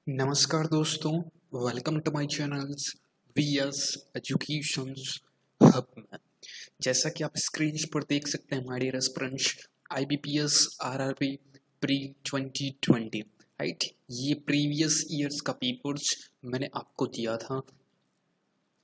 नमस्कार दोस्तों, welcome to my channels VS educations hub में। जैसा कि आप स्क्रीन पर देख सकते हैं, my dear aspirants, IBPS RRB pre 2020, right. ये प्रीवियस ईयर्स का पेपर्स मैंने आपको दिया था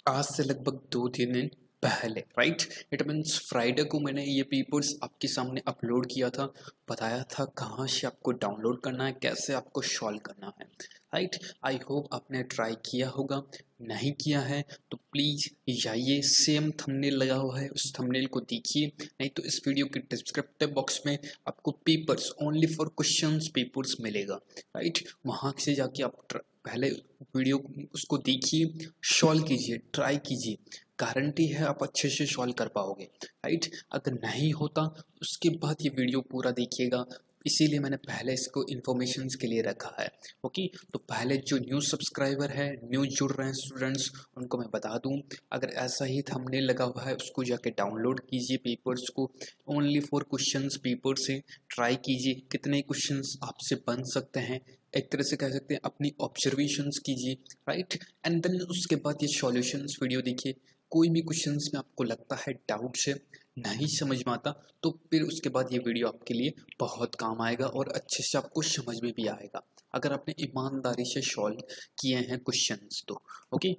आज से लगभग 2-3 दिन पहले, राइट। इट मीन्स फ्राइडे को मैंने ये पेपर्स आपके सामने अपलोड किया था, बताया था कहाँ से आपको डाउनलोड करना है, कैसे आपको सॉल्व करना है, राइट। आई होप आपने ट्राई किया होगा। नहीं किया है तो प्लीज़ जाइए, सेम थंबनेल लगा हुआ है, उस थंबनेल को देखिए, नहीं तो इस वीडियो के डिस्क्रिप्टिव बॉक्स में आपको papers only for questions papers मिलेगा, राइट। वहाँ से जाके आप पहले वीडियो उसको देखिए, सॉल्व कीजिए, ट्राई कीजिए, गारंटी है आप अच्छे से सॉल्व कर पाओगे, राइट। अगर नहीं होता उसके बाद ये वीडियो पूरा देखिएगा, इसीलिए मैंने पहले इसको इन्फॉर्मेशन के लिए रखा है। ओके, तो पहले जो न्यू सब्सक्राइबर है, न्यू जुड़ रहे हैं स्टूडेंट्स, उनको मैं बता दूं, अगर ऐसा ही थंबनेल लगा हुआ है उसको जाके डाउनलोड कीजिए पेपर्स को, ओनली फॉर क्वेश्चंस पेपर से ट्राई कीजिए कितने क्वेश्चंस आपसे बन सकते हैं, एक तरह से कह सकते हैं अपनी ऑब्जर्वेशंस कीजिए, राइट। एंड देन उसके बाद ये सॉल्यूशंस वीडियो देखिए। कोई भी क्वेश्चंस में आपको लगता है डाउट से नहीं समझ में आता, तो फिर उसके बाद ये वीडियो आपके लिए बहुत काम आएगा और अच्छे से आपको समझ में भी आएगा, अगर आपने ईमानदारी से सॉल्व किए हैं क्वेश्चंस तो। ओके,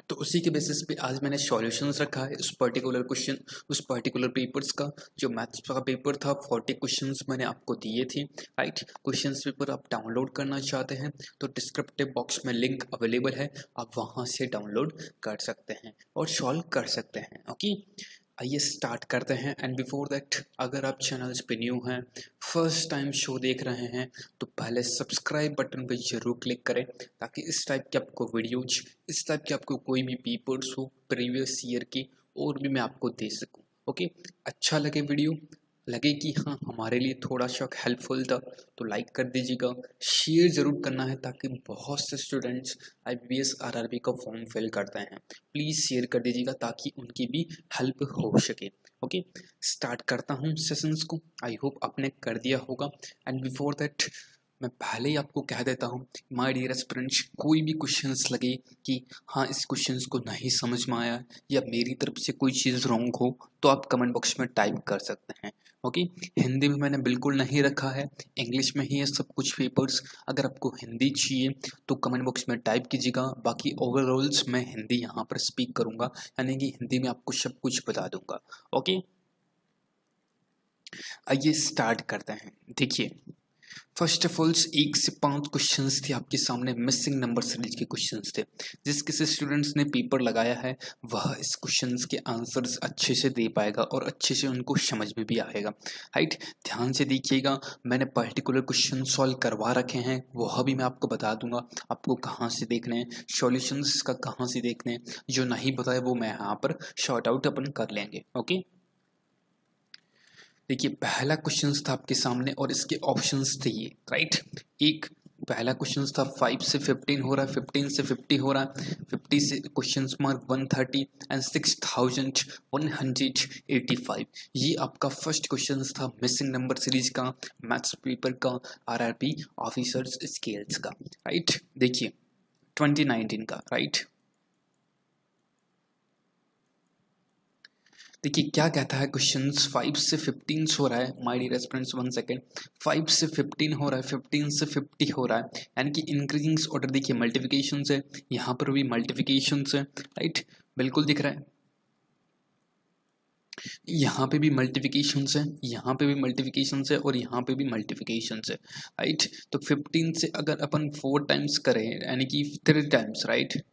तो उसी के बेसिस पे आज मैंने सॉल्यूशंस रखा है उस पर्टिकुलर क्वेश्चन, उस पर्टिकुलर पेपर्स का। जो मैथ्स का पेपर था 40 क्वेश्चंस मैंने आपको दिए थे, राइट। क्वेश्चंस पेपर आप डाउनलोड करना चाहते हैं तो डिस्क्रिप्टिव बॉक्स में लिंक अवेलेबल है, आप वहाँ से डाउनलोड कर सकते हैं और सॉल्व कर सकते हैं। ओके, आइए स्टार्ट करते हैं। एंड बिफोर दैट, अगर आप चैनल्स पे न्यू हैं, फर्स्ट टाइम शो देख रहे हैं, तो पहले सब्सक्राइब बटन पे जरूर क्लिक करें, ताकि इस टाइप के आपको वीडियोज, इस टाइप के आपको कोई भी पेपर्स हो प्रीवियस ईयर की, और भी मैं आपको दे सकूं। ओके, अच्छा लगे वीडियो, लगे कि हाँ हमारे लिए थोड़ा सा हेल्पफुल था, तो लाइक कर दीजिएगा, शेयर ज़रूर करना है, ताकि बहुत से स्टूडेंट्स आईबीपीएस आरआरबी का फॉर्म फिल करते हैं। प्लीज़ शेयर कर दीजिएगा ताकि उनकी भी हेल्प हो सके। ओके, स्टार्ट करता हूँ सेशंस को, आई होप आपने कर दिया होगा। एंड बिफोर दैट, मैं पहले ही आपको कह देता हूँ, माय डियर एस्पिरेंट्स, कोई भी क्वेश्चंस लगे कि हाँ इस क्वेश्चंस को नहीं समझ में आया या मेरी तरफ से कोई चीज़ रॉन्ग हो, तो आप कमेंट बॉक्स में टाइप कर सकते हैं। ओके, हिंदी में मैंने बिल्कुल नहीं रखा है, इंग्लिश में ही है सब कुछ पेपर्स। अगर आपको हिंदी चाहिए तो कमेंट बॉक्स में टाइप कीजिएगा, बाकी ओवरऑल्स मैं हिंदी यहाँ पर स्पीक करूँगा, यानी कि हिंदी में आपको सब कुछ बता दूंगा। ओके, आइए स्टार्ट करते हैं। देखिए, फर्स्ट ऑफ ऑल 1 से 5 क्वेश्चंस थे आपके सामने, मिसिंग नंबर सीरीज के क्वेश्चंस थे। जिस किसी स्टूडेंट्स ने पेपर लगाया है वह इस क्वेश्चंस के आंसर्स अच्छे से दे पाएगा और अच्छे से उनको समझ में भी आएगा, राइट। ध्यान से देखिएगा, मैंने पर्टिकुलर क्वेश्चन सॉल्व करवा रखे हैं, वह भी मैं आपको बता दूंगा आपको कहाँ से देखने हैं, सॉल्यूशंस का कहाँ से देखने हैं। जो नहीं बताया वो मैं यहाँ पर शॉर्ट आउट अपन कर लेंगे। ओके, देखिए पहला क्वेश्चन था आपके सामने और इसके ऑप्शंस थे ये, राइट। एक पहला क्वेश्चन था 5 से 15 हो रहा है, 15 से 50 हो रहा है, 50 से क्वेश्चन मार्क 130 एंड 6185। ये आपका फर्स्ट क्वेश्चन था मिसिंग नंबर सीरीज का, मैथ्स पेपर का, आरआरबी ऑफिसर्स स्केल्स का, राइट। देखिए 2019 का, राइट। देखिए क्या कहता है क्वेश्चन, 5 से 15 हो रहा है, माय डियर स्टूडेंट्स 1 सेकेंड, 5 से 15 हो रहा है, 15 से 50 हो रहा है, यानी कि इंक्रीजिंग ऑर्डर। देखिए मल्टीप्लिकेशन है, यहाँ पर भी मल्टीप्लिकेशन है, राइट, बिल्कुल दिख रहा है। यहाँ पे भी मल्टीप्लिकेशन है, यहाँ पे भी मल्टीप्लिकेशन है, और यहाँ पे भी मल्टीप्लिकेशन है, राइट। तो 15 से अगर अपन 4 टाइम्स करें, यानी कि 3 टाइम्स, राइट,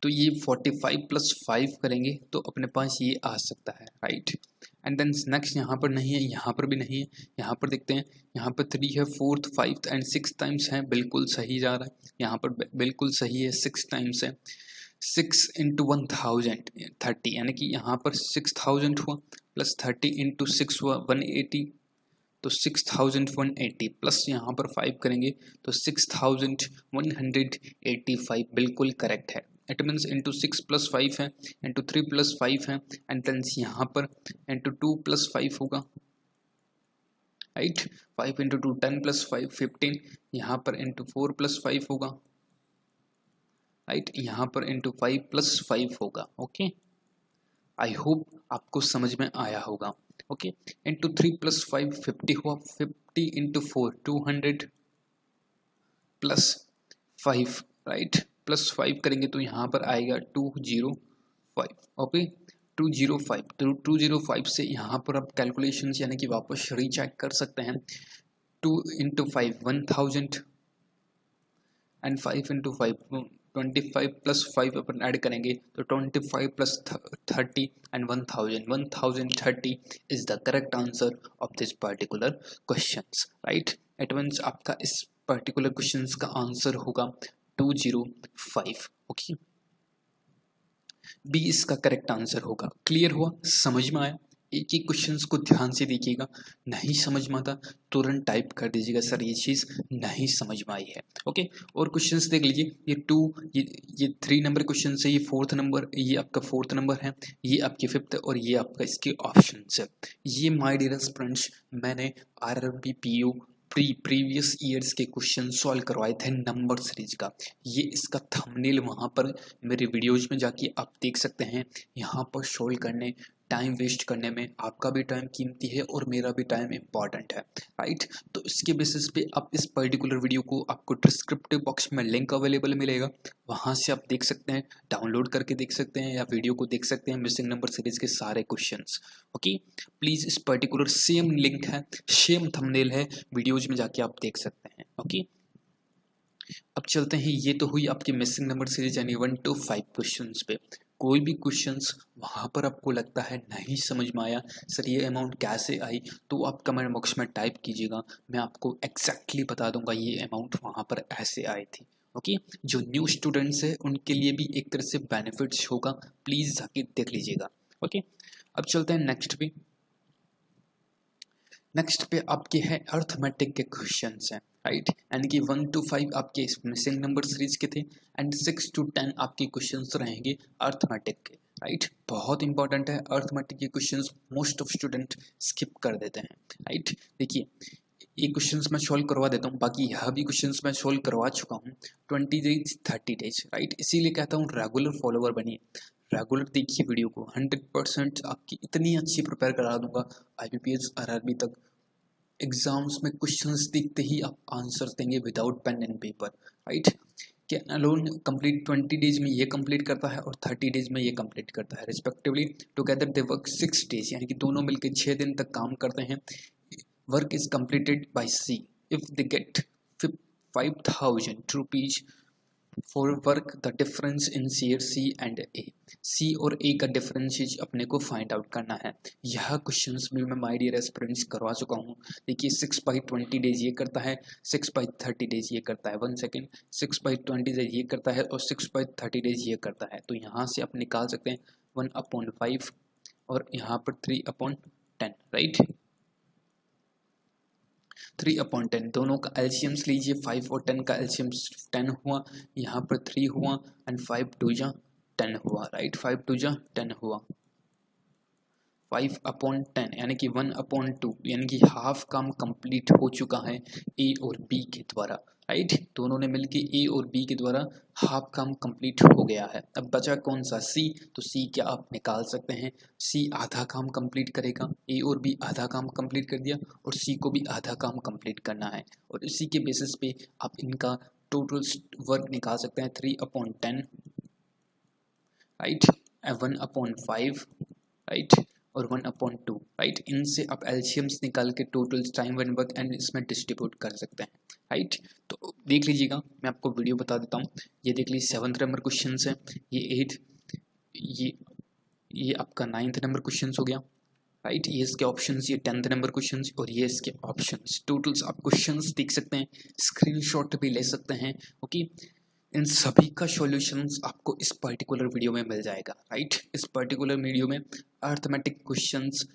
तो ये 45 + 5 करेंगे तो अपने पास ये आ सकता है, राइट। एंड देन नेक्स्ट यहाँ पर नहीं है, यहाँ पर भी नहीं है, यहाँ पर देखते हैं, यहाँ पर 3 है, 4th 5th एंड 6 टाइम्स है, बिल्कुल सही जा रहा है। यहाँ पर बिल्कुल सही है, 6 टाइम्स है। 6 × 1000 30, यानी कि यहाँ पर 6000 हुआ, प्लस 30 × 6 हुआ 180, तो 6180 प्लस यहाँ पर 5 करेंगे तो 6185 बिल्कुल करेक्ट है। इट मीन्स इंटू 6 + 5 है, इंटू 3 + 5 है, एंड देन यहाँ पर इंटू 2 + 5 होगा, राइट। 5 इंटू 2 10 प्लस 5 15, यहाँ पर इंटू 4 प्लस 5 होगा, राइट, यहाँ पर इंटू 5 प्लस 5 होगा। ओके, आई होप आपको समझ में आया होगा। ओके, इंटू 3 प्लस 5 50 हुआ, 50 इंटू 4 200 प्लस 5, राइट, प्लस 5 करेंगे तो यहाँ पर आएगा 205। ओके, 205, तो 205 से यहाँ पर आप कैलकुलेशन यानी कि वापस रीचेक कर सकते हैं। 2 into 5 1000 and 5 into 5 25 plus 5 upon add करेंगे तो 25 plus 30 and 1030 is the correct answer of this particular questions, right. It means आपका इस पर्टिकुलर क्वेश्चंस का आंसर होगा 205। ओके, बी इसका करेक्ट आंसर होगा। क्लियर हुआ, समझ में आया? एक एक क्वेश्चंस को ध्यान से देखिएगा, नहीं समझ में आता तुरंत टाइप कर दीजिएगा सर ये चीज़ नहीं समझ में आई है। ओके, और क्वेश्चंस देख लीजिए, ये 2, ये 3 नंबर क्वेश्चन है, ये 4th नंबर, ये आपका 4th नंबर है, ये आपके 5th और ये आपका इसके ऑप्शन है। ये माय डियर फ्रेंड्स मैंने RRB PO प्रीवियस ईयर्स के क्वेश्चन सॉल्व करवाए थे नंबर सीरीज का। ये इसका थंबनेल वहाँ पर मेरे वीडियोज में जाके आप देख सकते हैं। यहाँ पर सॉल्व करने टाइम वेस्ट करने में आपका भी टाइम कीमती है और मेरा भी टाइम इम्पॉर्टेंट है, राइट। तो इसके बेसिस पे आप इस पर्टिकुलर वीडियो को आपको डिस्क्रिप्टिव बॉक्स में लिंक अवेलेबल मिलेगा, वहाँ से आप देख सकते हैं, डाउनलोड करके देख सकते हैं या वीडियो को देख सकते हैं मिसिंग नंबर सीरीज के सारे क्वेश्चंस। ओके, प्लीज़ इस पर्टिकुलर सेम लिंक है, सेम थंबनेल है, वीडियोज में जाके आप देख सकते हैं। ओके, अब चलते हैं, ये तो हुई आपकी मिसिंग नंबर सीरीज यानी 1 to 5 क्वेश्चंस पे। कोई भी क्वेश्चंस वहाँ पर आपको लगता है नहीं समझ में आया, सर ये अमाउंट कैसे आई, तो आप कमेंट बॉक्स में टाइप कीजिएगा, मैं आपको एग्जैक्टली बता दूंगा ये अमाउंट वहाँ पर ऐसे आई थी। ओके, जो न्यू स्टूडेंट्स है उनके लिए भी एक तरह से बेनिफिट्स होगा, प्लीज़ जाके देख लीजिएगा। ओके, अब चलते हैं नेक्स्ट पे। नेक्स्ट पे आपके हैं अर्थमेटिक के क्वेश्चंस हैं, राइट, यानी कि 1 to 5 आपके मिसिंग नंबर सीरीज के थे एंड 6 to 10 आपके क्वेश्चंस रहेंगे अर्थमेटिक के, राइट। बहुत इंपॉर्टेंट है अर्थमेटिक के questions, most of student skip कर देते हैं, राइट। देखिए ये क्वेश्चंस मैं सॉल्व करवा देता हूँ, बाकी यह भी क्वेश्चंस मैं सॉल्व करवा चुका हूँ 20 days 30 days, राइट। इसीलिए कहता हूँ रेगुलर फॉलोअर बनिए, रेगुलर देखिए वीडियो को, 100% आपकी इतनी अच्छी प्रिपेयर करा दूंगा IBPS RRB तक। एग्जाम्स में क्वेश्चंस देखते ही आप आंसर देंगे without pen and paper, right. Can alone complete 20 days में ये कंप्लीट करता है और 30 days में ये कंप्लीट करता है respectively. Together they work 6 days, यानी कि दोनों मिलकर 6 दिन तक काम करते हैं। Work is completed by C if they get 5000 rupees for work. The difference in C और C एंड A, C और A का डिफरेंस अपने को फाइंड आउट करना है। यह क्वेश्चंस भी मैं माय डियर एस्पिरेंट्स करवा चुका हूँ। देखिए 6/20 days ये करता है, 6/30 days ये करता है, 1 सेकेंड, 6/20 days ये करता है और 6/30 days ये करता है। तो यहाँ से आप निकाल सकते हैं 1/5 और यहाँ पर 3/10, राइट। 3/10 दोनों का एलसीएम्स लीजिए, 5 और 10 का एलसीएम्स 10 हुआ, यहाँ पर 3 हुआ एंड 5 2 जा 10 हुआ, राइट। 5 2 जा 10 हुआ, 5/10 यानी कि 1/2, यानी कि हाफ काम कंप्लीट हो चुका है A और B के द्वारा, राइट। दोनों ने मिलके A और B के द्वारा हाफ काम कंप्लीट हो गया है। अब बचा कौन सा C, तो C क्या आप निकाल सकते हैं, C आधा काम कंप्लीट करेगा, A और B आधा काम कंप्लीट कर दिया और C को भी आधा काम कंप्लीट करना है और इसी के बेसिस पे आप इनका टोटल वर्क निकाल सकते हैं 3/10, राइट, 1/5, राइट, और 1/2, राइट। इनसे आप एलसीएम्स निकाल के total time and work and इसमें डिस्ट्रीब्यूट कर सकते हैं, राइट। तो देख लीजिएगा, मैं आपको वीडियो बता देता हूँ। ये देख लीजिए 7th नंबर क्वेश्चन है, ये 8, ये आपका 9th नंबर क्वेश्चन हो गया, राइट। ये इसके ऑप्शंस, ये 10th नंबर क्वेश्चन और ये इसके ऑप्शंस। टोटल्स आप क्वेश्चंस देख सकते हैं, स्क्रीनशॉट भी ले सकते हैं। ओके, इन सभी का सॉल्यूशंस आपको इस पर्टिकुलर वीडियो में मिल जाएगा, राइट। इस पर्टिकुलर वीडियो में arithmetic questions,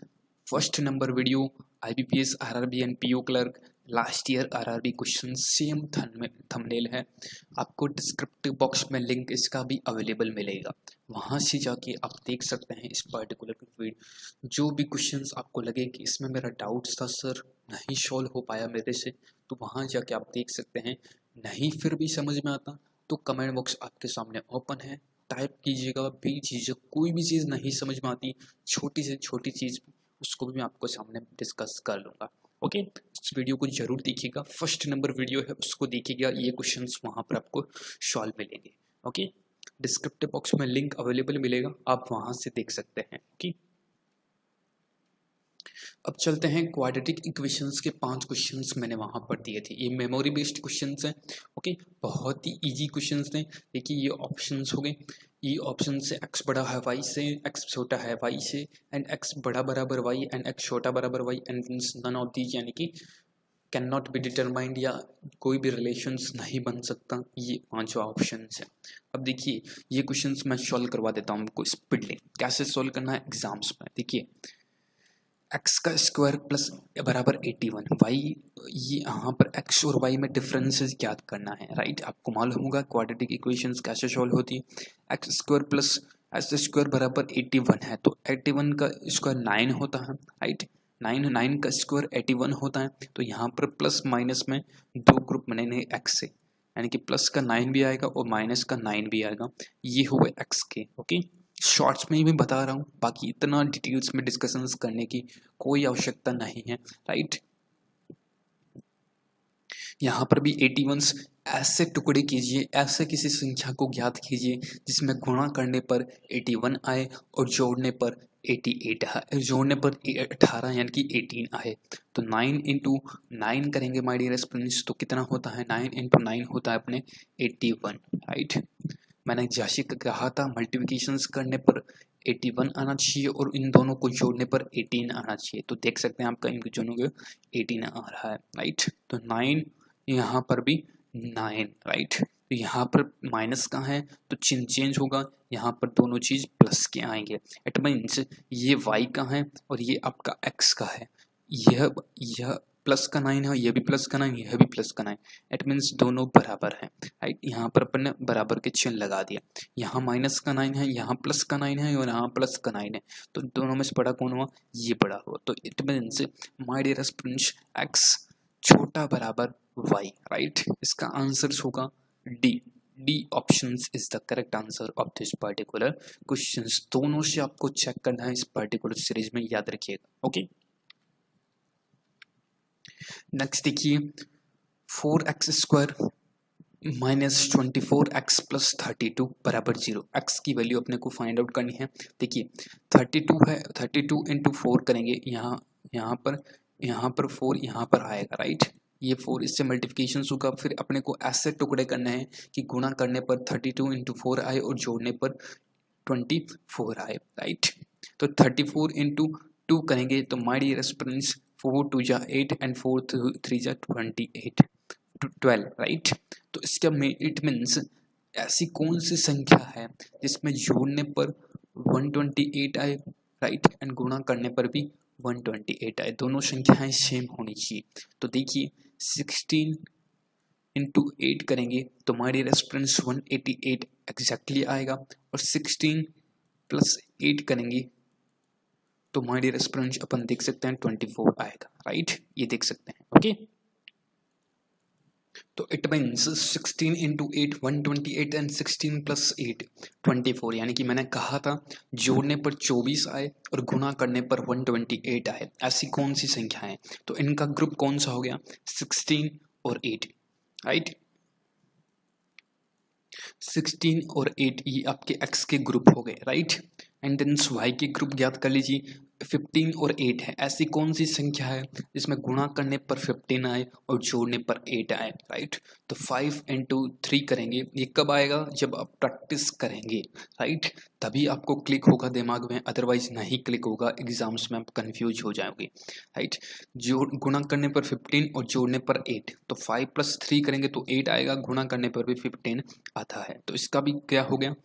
first number video IBPS RRB and PO clerk last year RRB question, same thumbnail है। आपको डिस्क्रिप्टिव बॉक्स में लिंक इसका भी अवेलेबल मिलेगा, वहाँ से जाके आप देख सकते हैं इस पर्टिकुलर वीडियो। जो भी क्वेश्चंस आपको लगे कि इसमें मेरा डाउट्स था सर नहीं सॉल्व हो पाया मेरे से तो वहाँ जाके आप देख सकते हैं। नहीं फिर भी समझ में आता तो कमेंट बॉक्स आपके सामने ओपन है, टाइप कीजिएगा बेझिझक। कोई भी चीज़ नहीं समझ में आती, छोटी से छोटी चीज़ उसको भी मैं आपको सामने डिस्कस कर लूँगा। ओके, इस वीडियो को जरूर देखिएगा, फर्स्ट नंबर वीडियो है उसको देखिएगा, ये क्वेश्चंस वहाँ पर आपको सॉल्व मिलेंगे। ओके, डिस्क्रिप्टिव बॉक्स में लिंक अवेलेबल मिलेगा, आप वहाँ से देख सकते हैं। ओके, अब चलते हैं क्वाड्रेटिक इक्वेशंस के 5 क्वेश्चंस मैंने वहाँ पर दिए थे। ये मेमोरी बेस्ड क्वेश्चंस हैं। ओके, बहुत ही इजी क्वेश्चंस थे। देखिए ये ऑप्शंस हो गए, ये ऑप्शन से x बड़ा है y से, x छोटा है y से, एंड x बड़ा बराबर y एंड x छोटा बराबर y and none of these, यानी कि कैन नॉट बी डिटरमाइंड, या कोई भी रिलेशंस नहीं बन सकता। ये 5 ऑप्शन है। अब देखिए ये क्वेश्चंस मैं सॉल्व करवा देता हूँ आपको स्पीडली। कैसे सॉल्व करना है एग्जाम्स में, देखिए x का स्क्वायर प्लस बराबर 81, y, ये यहाँ पर x और y में डिफरेंसेस याद करना है, राइट। आपको मालूम होगा क्वाड्रेटिक इक्वेशंस कैसे सॉल्व होती है। x square plus S square बराबर 81 है, तो 81 का स्क्वायर 9 होता है, राइट। 9 का स्क्वायर 81 होता है, तो यहाँ पर प्लस माइनस में 2 ग्रुप बनेंगे x से, यानी कि प्लस का 9 भी आएगा और माइनस का 9 भी आएगा। ये हुए x के। ओके, शॉर्ट्स में ही मैं बता रहा हूँ, बाकी इतना डिटेल्स में डिस्कशंस करने की कोई आवश्यकता नहीं है, राइट। यहाँ पर भी 81 ऐसे टुकड़े कीजिए, ऐसे किसी संख्या को ज्ञात कीजिए जिसमें गुणा करने पर 81 आए और जोड़ने पर 88 आए, जोड़ने पर 18 यानी कि 18 आए। तो 9 इंटू 9 करेंगे माय डियर स्टूडेंट्स, तो कितना होता है, 9 इंटू 9 होता है अपने 81, राइट। मैंने जैसे कहा था मल्टीप्लिकेशंस करने पर 81 आना चाहिए और इन दोनों को जोड़ने पर 18 आना चाहिए, तो देख सकते हैं आपका इन दोनों को 18 आ रहा है, राइट। तो 9 यहाँ पर भी 9, राइट। तो यहाँ पर माइनस का है तो चिन्ह चेंज होगा, यहाँ पर दोनों चीज प्लस के आएंगे। इट मीन्स ये y का है और ये आपका x का है, यह प्लस का 9 है, ये भी प्लस का 9, यह भी प्लस का 9। इट मीन्स दोनों बराबर है, राइट। यहाँ पर अपन ने बराबर के चिन्ह लगा दिया। यहाँ माइनस का 9 है, यहाँ प्लस का 9 है और यहाँ प्लस का 9 है, तो दोनों में से बड़ा कौन हुआ, ये बड़ा हुआ। तो it means my dear students x छोटा बराबर y, राइट। इसका आंसर होगा D. D option is the correct answer of this particular question. दोनों से आपको चेक करना है इस पर्टिकुलर सीरीज में, याद रखिएगा। ओके, नेक्स्ट देखिए 4x square minus 24x plus 32 बराबर 0। x की वैल्यू अपने को फाइंड आउट करनी है। देखिए 32 है, 32 इंटू 4 करेंगे, यहाँ पर 4 यहाँ पर आएगा, राइट। ये 4 इससे मल्टीप्लिकेशन होगा, फिर अपने को ऐसे टुकड़े करने हैं कि गुणा करने पर 32 इंटू 4 आए और जोड़ने पर 24 आए, राइट। तो 34 इंटू 2 करेंगे तो माय डियर स्टूडेंट्स 4 2 जा 8 एंड 4 3 जा 28 12, राइट। तो इसका इट मीन्स ऐसी कौन सी संख्या है जिसमें जोड़ने पर 128 आए, राइट, एंड गुणा करने पर भी 128 आए। दोनों संख्याएं सेम होनी चाहिए। तो देखिए 16 इंटू 8 करेंगे तो माय डियर स्टूडेंट्स 188 एग्जैक्टली आएगा, और 16 प्लस 8 करेंगे तो माय डियर स्टूडेंट्स अपन देख सकते हैं 24 आएगा, राइट। ये देख सकते हैं। ओके, तो it means 16 into 8 128 and 16 plus 8 24, यानी कि मैंने कहा था जोड़ने पर 24 आए और गुणा करने पर 128 आए। ऐसी कौन सी संख्या है, तो इनका ग्रुप कौन सा हो गया, 16 और 8, राइट। 16 और 8 ये आपके x के ग्रुप हो गए, राइट। एंड देन y के ग्रुप ज्ञात कर लीजिए। 15 और 8 है, ऐसी कौन सी संख्या है जिसमें गुणा करने पर 15 आए और जोड़ने पर 8 आए, राइट। तो 5 इंटू 3 करेंगे, ये कब आएगा, जब आप प्रैक्टिस करेंगे, राइट, तभी आपको क्लिक होगा दिमाग में, अदरवाइज नहीं क्लिक होगा, एग्जाम्स में आप कंफ्यूज हो जाओगे, राइट। जो गुणा करने पर 15 और जोड़ने पर 8, तो 5 प्लस 3 करेंगे तो 8 आएगा, गुणा करने पर भी 15 आता है, तो इसका भी क्या हो गया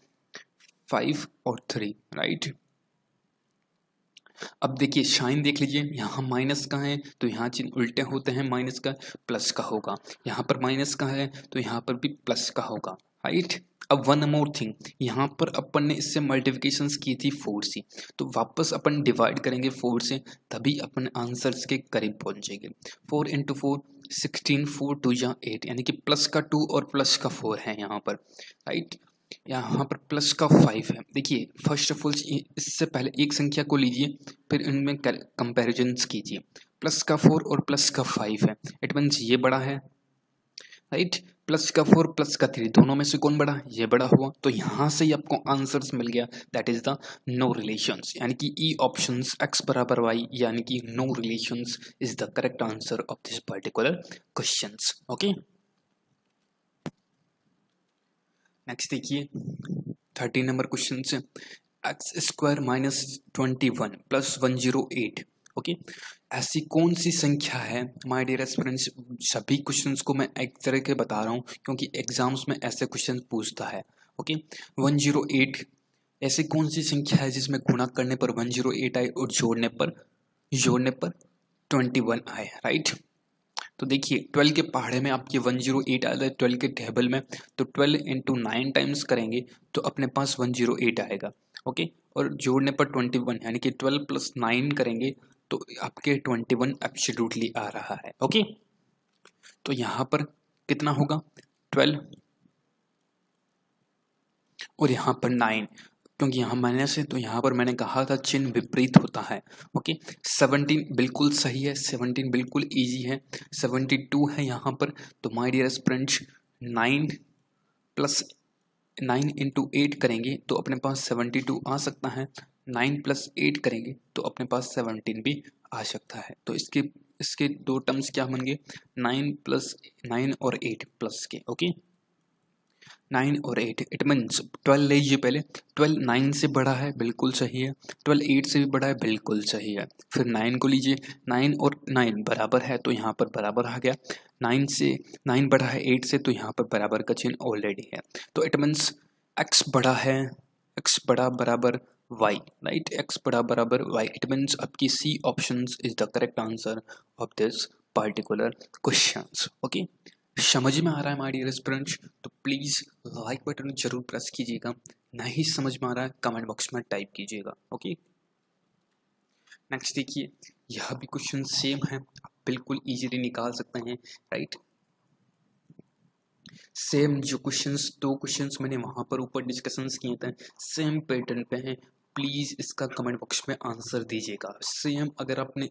5 और 3, राइट। अब देखिए साइन देख लीजिए, यहाँ माइनस का है तो यहाँ चिन्ह उल्टे होते हैं, माइनस का प्लस का होगा, यहाँ पर माइनस का है तो यहाँ पर भी प्लस का होगा, राइट। अब वन मोर थिंग, यहाँ पर अपन ने इससे मल्टीप्लिकेशंस की थी 4 से, तो वापस अपन डिवाइड करेंगे 4 से, तभी अपन आंसर्स के करीब पहुंचेंगे। 4 इंटू 4 16, 4 2 या 8, यानी कि प्लस का 2 और प्लस का 4 है यहाँ पर, राइट। यहाँ पर प्लस का 5 है। देखिए फर्स्ट ऑफ ऑल इससे पहले एक संख्या को लीजिए, फिर इनमें कंपेरिजन्स कीजिए। प्लस का 4 और प्लस का 5 है, इट मीन्स ये बड़ा है, राइट। प्लस का 4 प्लस का 3, दोनों में से कौन बड़ा, ये बड़ा हुआ। तो यहाँ से ही आपको आंसर्स मिल गया, that is the no relations, यानी कि ई ऑप्शंस x बराबर y, यानी कि no relations is the correct answer of this particular questions. Okay, next देखिए 13 नंबर क्वेश्चन से, x square minus 21 plus 108। Okay, ऐसी कौन सी संख्या है, माय डियर स्टूडेंट्स, सभी क्वेश्चंस को मैं एक तरह के बता रहा हूँ क्योंकि एग्जाम्स में ऐसे क्वेश्चन पूछता है। ओके, 108 ऐसी कौन सी संख्या है जिसमें गुणा करने पर 108 आए और जोड़ने पर 21 आए, राइट। तो देखिए 12 के पहाड़े में आपके 108 आता है 12 के टेबल में, तो 12 इंटू 9 टाइम्स करेंगे तो अपने पास 108 आएगा। ओके, और जोड़ने पर 21, यानी कि 12 प्लस 9 करेंगे तो आपके 21 एब्सोल्युटली आ रहा है। ओके, तो यहाँ पर कितना होगा 12 और यहाँ पर 9, क्योंकि यहाँ माइनस है तो यहाँ पर मैंने कहा था चिन्ह विपरीत होता है। ओके, 17 बिल्कुल सही है, 17 बिल्कुल इजी है, 72 है यहाँ पर। तो my dear friends 9 plus 9 into 8 करेंगे तो अपने पास 72 आ सकता है, 9 प्लस 8 करेंगे तो अपने पास 17 भी आ सकता है। तो इसके इसके दो टर्म्स क्या बन गए, 9 प्लस 9 और 8 प्लस के। ओके, 9 और 8, इट मीन्स 12 लीजिए पहले, 12 9 से बड़ा है, बिल्कुल सही है। 12 8 से भी बड़ा है, बिल्कुल सही है। फिर 9 को लीजिए, 9 और 9 बराबर है तो यहाँ पर बराबर आ गया। 9 बड़ा है 8 से तो यहाँ पर बराबर का चिन्ह ऑलरेडी है। तो इट मीन्स x बड़ा है, x बड़ा बराबर y, राइट, x बड़ा बराबर y, इट मीन्स आपकी C option is the correct answer of this particular questions. Okay, समझ में आ रहा है माय डियर स्टूडेंट्स, तो प्लीज़ लाइक बटन जरूर प्रेस कीजिएगा, नहीं समझ में आ रहा है कमेंट बॉक्स में टाइप कीजिएगा। ओके, नेक्स्ट देखिए, यह भी क्वेश्चन सेम है, आप बिल्कुल इजीली निकाल सकते हैं, राइट। सेम जो क्वेश्चंस, दो क्वेश्चंस मैंने वहां पर ऊपर डिस्कशंस किए थे, सेम पैटर्न पे हैं। प्लीज़ इसका कमेंट बॉक्स में आंसर दीजिएगा सेम। अगर आपने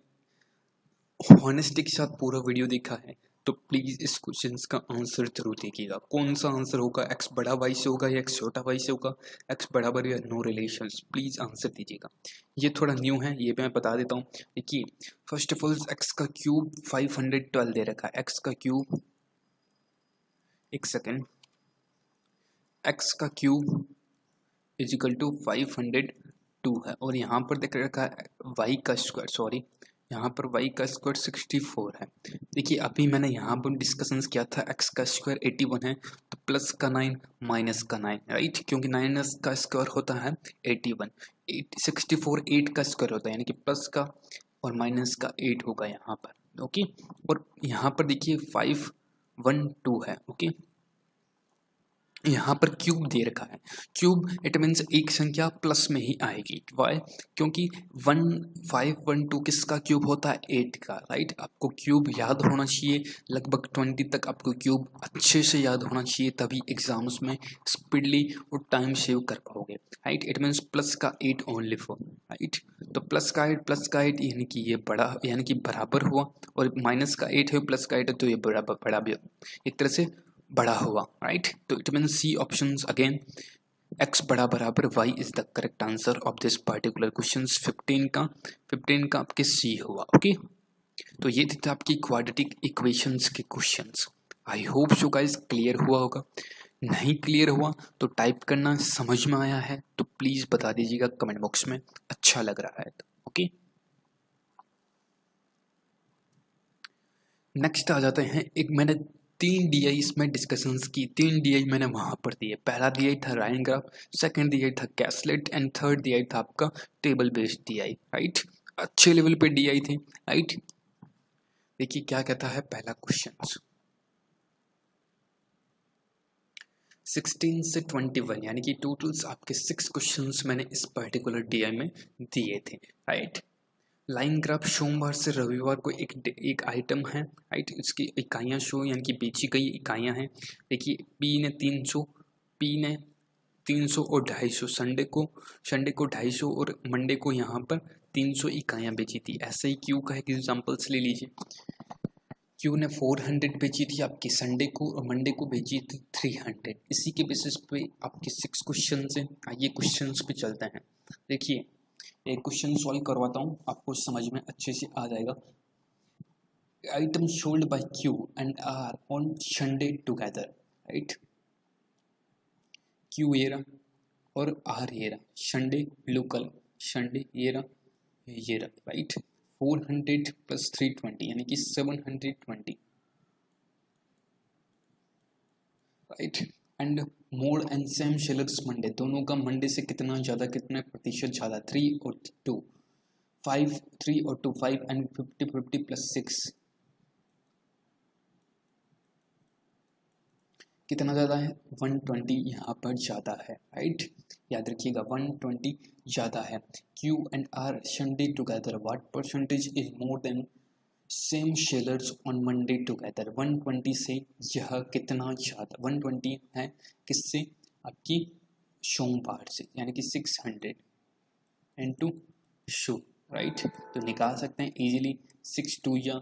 हॉनेस्टी के साथ पूरा वीडियो देखा है तो प्लीज़ इस क्वेश्चन का आंसर जरूर देखिएगा। कौन सा आंसर होगा, एक्स बड़ा वाई से होगा या एक्स छोटा वाई से होगा, एक्स बराबर या नो रिलेशंस, प्लीज़ आंसर दीजिएगा। ये थोड़ा न्यू है, ये भी मैं बता देता हूँ। देखिए फर्स्ट ऑफ ऑल एक्स का क्यूब 512 दे रखा है, एक्स का क्यूब, एक सेकेंड, एक्स का क्यूब इजिकल टू 502 है, और यहाँ पर देख रखा है वाई का स्क्वायर, सॉरी यहाँ पर y का स्क्वायर 64 है। देखिए अभी मैंने यहाँ पर डिस्कशंस किया था x का स्क्वायर 81 है, तो प्लस का 9 माइनस का 9, राइट, क्योंकि 9 का स्क्वायर होता है 81, 64 8 का स्क्वायर होता है, यानी कि प्लस का और माइनस का 8 होगा यहाँ पर। ओके, और यहाँ पर देखिए 512 है। ओके, यहाँ पर क्यूब दे रखा है, क्यूब इट मीन्स एक संख्या प्लस में ही आएगी। वाई, क्योंकि 1512 किसका क्यूब होता है, 8 का, राइट। आपको क्यूब याद होना चाहिए, लगभग 20 तक आपको क्यूब अच्छे से याद होना चाहिए, तभी एग्जाम्स में स्पीडली और टाइम सेव कर पाओगे, राइट। इट मीन्स प्लस का 8 ओनली फॉर, राइट। तो प्लस का 8 यानी कि ये बड़ा, यानी कि बराबर हुआ, और माइनस का 8 है प्लस का 8 है तो ये बड़ा भी एक तरह से बड़ा हुआ, राइट। तो it mean C option again, x बड़ा बराबर y is the correct answer of this particular question. 15 का आपके सी हुआ। ओके, तो ये थे आपकी क्वाड्रेटिक इक्वेशंस के questions. I hope so guys clear हुआ होगा, नहीं क्लियर हुआ तो टाइप करना, समझ में आया है तो प्लीज बता दीजिएगा कमेंट बॉक्स में, अच्छा लग रहा है तो। ओके, नेक्स्ट आ जाते हैं, एक मैंने 3 DI इसमें डिस्कशंस की, 3 DI मैंने वहां पर दिए। पहला DI था राइन ग्राफ, सेकंड DI था कैसलेट, एंड थर्ड DI था आपका टेबल बेस्ड DI, राइट। अच्छे लेवल पे DI थे, राइट। देखिए क्या कहता है पहला क्वेश्चन, 16 से 21 यानी कि टोटल्स आपके 6 क्वेश्चंस मैंने इस पर्टिकुलर DI में दिए थे, राइट। लाइन ग्राफ सोमवार से रविवार को एक आइटम है, राइट। इसकी इकाइयाँ शो यानी कि बेची गई इकाइयाँ हैं। देखिए पी ने 300 और 250 संडे को 250 और मंडे को यहाँ पर 300 इकाइयाँ बेची थी। ऐसे ही क्यू का एक एग्जाम्पल्स ले लीजिए। क्यू ने 400 बेची थी आपकी संडे को और मंडे को बेची थी 300। इसी के बेसिस पे आपके 6 क्वेश्चन हैं। आइए क्वेश्चंस पे चलते हैं। देखिए एक क्वेश्चन सॉल्व करवाता हूँ, आपको समझ में अच्छे से आ जाएगा। Item sold by Q and R on Sunday together, right. Q ये रहा और आर ये रहा, संडे लोकल, संडे ये रहा, राइट। 400 प्लस 320 यानी कि 720, right. And more and same sellers Monday, दोनों का मंडे से कितना ज़्यादा, कितना प्रतिशत ज़्यादा, 3 और 2, 5, 3 और 2, 5 एंड 50 प्लस 6 कितना ज़्यादा है, 120 यहाँ पर ज़्यादा है, राइट। याद रखिएगा 120 ज़्यादा है। Q and R Sunday together, what percentage is more than same sellers on Monday together. 120 से यह कितना ज़्यादा, 120 है किससे, आपकी सोमवार से, यानी कि 600 इंटू शो, राइट। तो निकाल सकते हैं इजीली। 6 2 या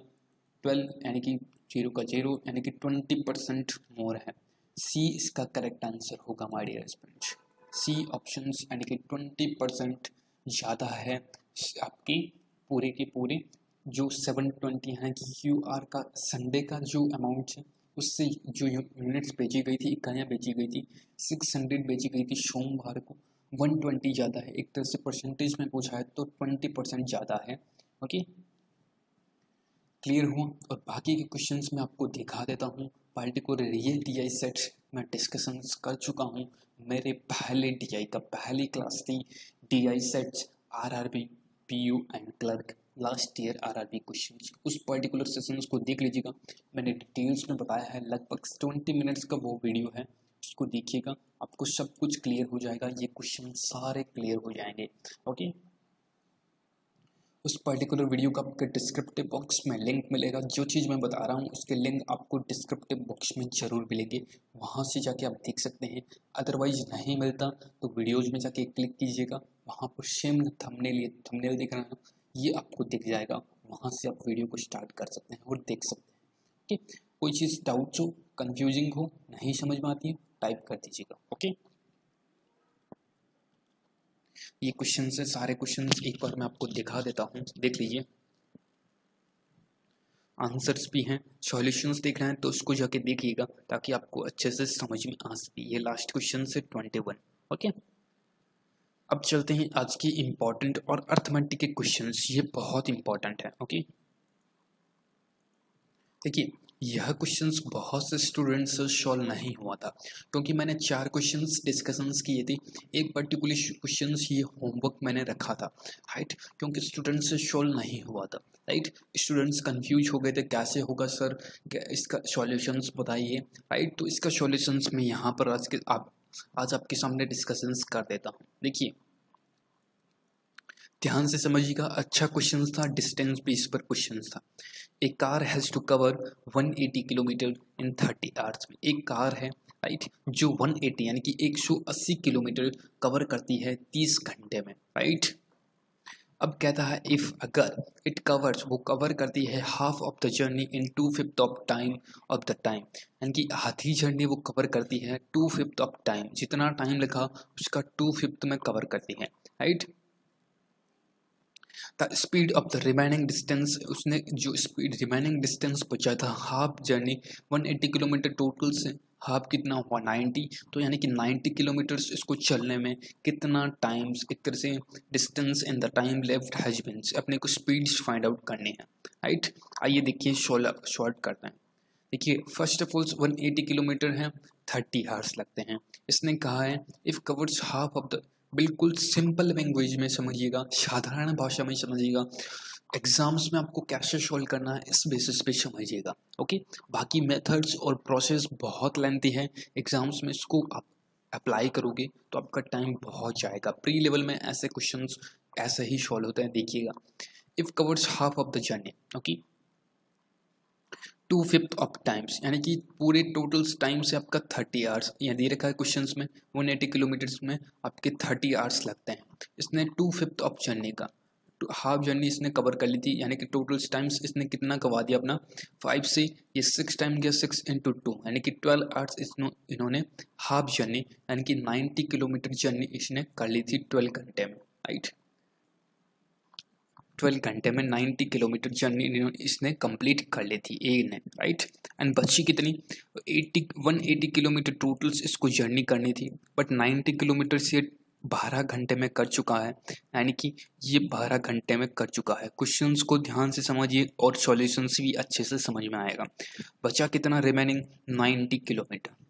12 यानी कि 0 का 0 यानी कि 20% मोर है। सी इसका करेक्ट आंसर होगा my dear students. C option यानी कि 20% ज़्यादा है आपकी पूरे के पूरे जो 720 है कि क्यू आर का संडे का जो अमाउंट है उससे जो यूनिट्स बेची गई थी, इकाइयाँ बेची गई थी, 600 बेची गई थी सोमवार को, 120 ज़्यादा है। एक तरह से परसेंटेज में पूछा है तो 20% ज़्यादा है। ओके क्लियर हुआ। और बाकी के क्वेश्चंस मैं आपको दिखा देता हूँ। पर्टिकुलर रियल DI सेट्स मैं डिस्कशंस कर चुका हूँ। मेरे पहले DI का पहली क्लास थी DI sets RRB PU and clerk last year RRB questions, उस पर्टिकुलर सेशंस को देख लीजिएगा। मैंने डिटेल्स में बताया है, लगभग 20 मिनट्स का वो वीडियो है, उसको देखिएगा, आपको सब कुछ क्लियर हो जाएगा। ये क्वेश्चन सारे क्लियर हो जाएंगे। ओके उस पर्टिकुलर वीडियो का आपके डिस्क्रिप्टिव बॉक्स में लिंक मिलेगा। जो चीज़ मैं बता रहा हूँ उसके लिंक आपको डिस्क्रिप्टिव बॉक्स में ज़रूर मिलेंगे, वहाँ से जाके आप देख सकते हैं। अदरवाइज नहीं मिलता तो वीडियोज़ में जाके क्लिक कीजिएगा, वहाँ पर सेम थंबनेल दिख रहा है, ये आपको दिख जाएगा। वहाँ से आप वीडियो को स्टार्ट कर सकते हैं और देख सकते हैं। ओके कोई चीज़ डाउट्स हो, कन्फ्यूजिंग हो, नहीं समझ में आती है, टाइप कर दीजिएगा। ओके ये क्वेश्चन से सारे क्वेश्चन एक बार मैं आपको दिखा देता हूँ, देख लीजिए। आंसर्स भी हैं, सॉल्यूशंस देख रहे हैं तो उसको जाके देखिएगा ताकि आपको अच्छे से समझ में आ सके। ये लास्ट क्वेश्चन से 21। ओके अब चलते हैं आज की इम्पोर्टेंट और अर्थमेटिक के क्वेश्चंस, ये बहुत इंपॉर्टेंट है। ओके देखिए यह क्वेश्चंस बहुत से स्टूडेंट्स से सॉल्व नहीं हुआ था क्योंकि मैंने 4 क्वेश्चंस डिस्कशंस किए थे। एक पर्टिकुलर क्वेश्चंस ये होमवर्क मैंने रखा था, राइट, क्योंकि स्टूडेंट्स से सॉल्व नहीं हुआ था, राइट। स्टूडेंट्स कंफ्यूज हो गए थे कैसे होगा सर, इसका सॉल्यूशंस बताइए, राइट। तो इसका सॉल्यूशंस मैं यहाँ पर आज आपके सामने डिस्कशंस कर देता हूँ। देखिए ध्यान से समझिएगा, अच्छा क्वेश्चन था, डिस्टेंस बेस पर क्वेश्चन था। एक car has to cover 180 kilometre in 30 hours में। एक कार है, राइट, जो 180 यानी कि 180 किलोमीटर कवर करती है 30 घंटे में, राइट। अब कहता है इफ़ अगर इट कवर्स, वो कवर करती है half of the journey in 2/5 of time of the time, यानी कि आधी जर्नी वो कवर करती है 2/5 ऑफ टाइम, जितना टाइम लगा उसका 2/5 में कवर करती है, right. The speed of the remaining distance, उसने जो स्पीड रिमेनिंग डिस्टेंस बचा था हाफ जर्नी 180 किलोमीटर टोटल से हाफ कितना हुआ 90, तो यानी कि 90 किलोमीटर्स इसको चलने में कितना टाइम्स, एक तरह से distance in the time left has been, अपने को स्पीड्स फाइंड आउट करनी है, राइट। आइए देखिए शॉर्ट करते हैं। देखिए फर्स्ट ऑफ ऑल 180 किलोमीटर है, 30 आवर्स लगते हैं। इसने कहा है if covers half of the, बिल्कुल सिंपल लैंग्वेज में समझिएगा, साधारण भाषा में समझिएगा। एग्जाम्स में आपको कैसे सॉल्व करना है इस बेसिस पे समझिएगा। ओके, बाकी मेथड्स और प्रोसेस बहुत लेंथी है, एग्जाम्स में इसको आप अप्लाई करोगे तो आपका टाइम बहुत जाएगा। प्री लेवल में ऐसे क्वेश्चंस ऐसे ही सॉल्व होते हैं, देखिएगा। If covers half of the journey, okay, 2/5 of times, यानी कि पूरे टोटल टाइम से आपका 30 आवर्स यहाँ दे रखा है क्वेश्चंस में। 180 किलोमीटर्स में आपके 30 आवर्स लगते हैं। इसने 2/5 ऑफ जर्नी का हाफ जर्नी इसने कवर कर ली थी, यानी कि टोटल टाइम्स इसने कितना गवा दिया अपना 5 से, ये 6 टाइम गया 6 × 2, यानी कि 12 आवर्स इन्होंने हाफ जर्नी यानी कि 90 किलोमीटर जर्नी इसने कर ली थी 12 घंटे में, राइट। 12 घंटे में 90 किलोमीटर जर्नी इसने कंप्लीट कर ली थी ए ने, राइट। एंड बची कितनी 180 किलोमीटर टोटल इसको जर्नी करनी थी, बट 90 किलोमीटर से 12 घंटे में कर चुका है, यानी कि ये 12 घंटे में कर चुका है। क्वेश्चंस को ध्यान से समझिए और सॉल्यूशंस भी अच्छे से समझ में आएगा। बचा कितना रिमेनिंग 90 किलोमीटर।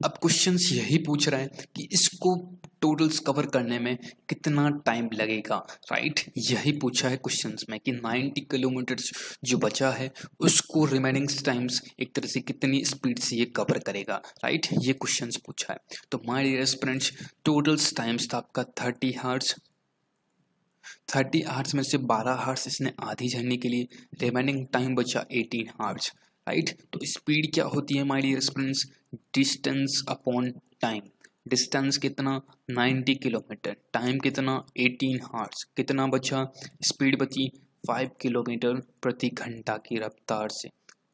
अब क्वेश्चंस यही पूछ रहा है कि इसको टोटल्स कवर करने में कितना टाइम लगेगा, राइट। यही पूछा है क्वेश्चंस में कि 90 किलोमीटर जो बचा है उसको रिमेनिंग टाइम्स एक तरह से कितनी स्पीड से ये कवर करेगा, राइट। ये क्वेश्चंस पूछा है। तो my dear students, totals times था आपका 30 आवर्स। 30 आवर्स में से 12 आवर्स इसने आधी जर्नी के लिए, रिमेनिंग टाइम बचा 18 आवर्स, राइट। तो स्पीड क्या होती है my dear students, distance upon time. Distance कितना 90 किलोमीटर, टाइम कितना 18 आवर्स, कितना बचा स्पीड बची 5 किलोमीटर प्रति घंटा की रफ्तार से।